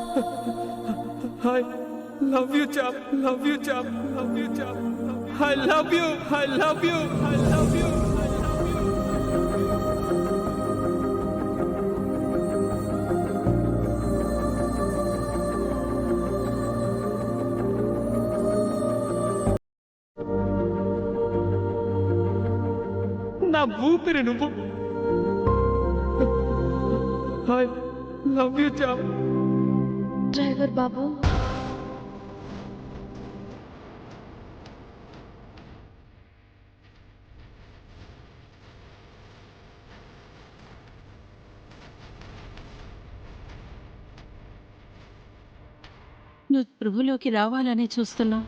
I love you, Chap. Love you, Chap. Love you, Chap. I love you. I love you. I love you. నా ఊపిరి నువ్వు. I love you, Chap. Driver బాబు, నువ్వు స్పృహలోకి రావాలనే చూస్తున్నా.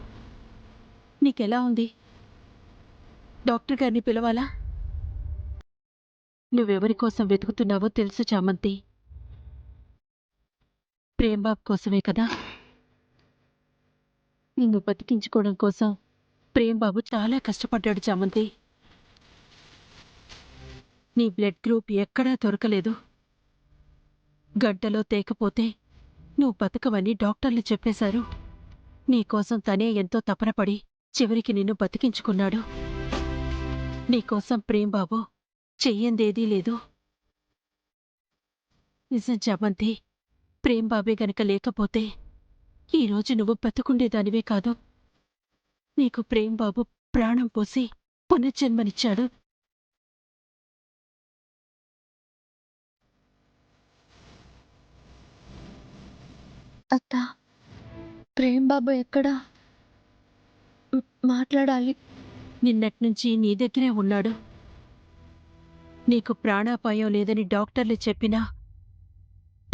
నీకెలా ఉంది? డాక్టర్ గారిని పిలవాలా? నువ్వెవరి కోసం వెతుకుతున్నావో తెలుసు చామంతి. ప్రేమ్బాబు కోసమే కదా. నిన్ను బతికించుకోవడం కోసం ప్రేమ్బాబు చాలా కష్టపడ్డాడు చామంతి. నీ బ్లడ్ గ్రూప్ ఎక్కడా దొరకలేదు. గడ్డలో తేకపోతే నువ్వు బతకవని డాక్టర్లు చెప్పేశారు. నీకోసం తనే ఎంతో తపనపడి చివరికి నిన్ను బతికించుకున్నాడు. నీకోసం ప్రేమ్బాబు చెయ్యందేదీ లేదు. నిజం చామంతి, ప్రేమ్బాబే గనక లేకపోతే ఈరోజు నువ్వు బతుకుండేదానివే కాదు. నీకు ప్రేమ్బాబు ప్రాణం పోసి పునర్జన్మనిచ్చాడు. అత్త, ప్రేమ్ బాబు ఎక్కడా? మాట్లాడాలి. నిన్నట్నుంచి నీ దగ్గరే ఉన్నాడు. నీకు ప్రాణాపాయం లేదని డాక్టర్లు చెప్పినా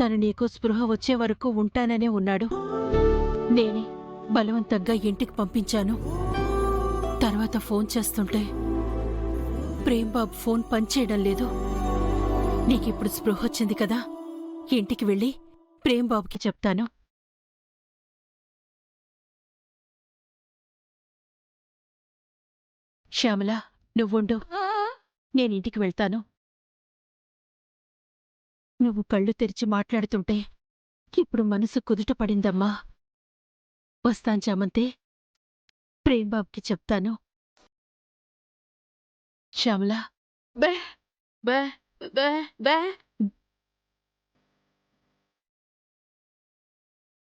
తను నీకు స్పృహ వచ్చే వరకు ఉంటాననే ఉన్నాడు. నేనే బలవంతంగా ఇంటికి పంపించాను. తర్వాత ఫోన్ చేస్తుంటే ప్రేమ్బాబు ఫోన్ పనిచేయడం లేదు. నీకిప్పుడు స్పృహ వచ్చింది కదా, ఇంటికి వెళ్ళి ప్రేమ్బాబుకి చెప్తాను. శ్యామల, నువ్వుండు, నేనింటికి వెళ్తాను. నువ్వు కళ్ళు తెరిచి మాట్లాడుతుంటే ఇప్పుడు మనసు కుదుట పడిందమ్మా. వస్తాను చామంతి, ప్రేమ్బాబుకి చెప్తాను. శ్యామల, బే బే బే బే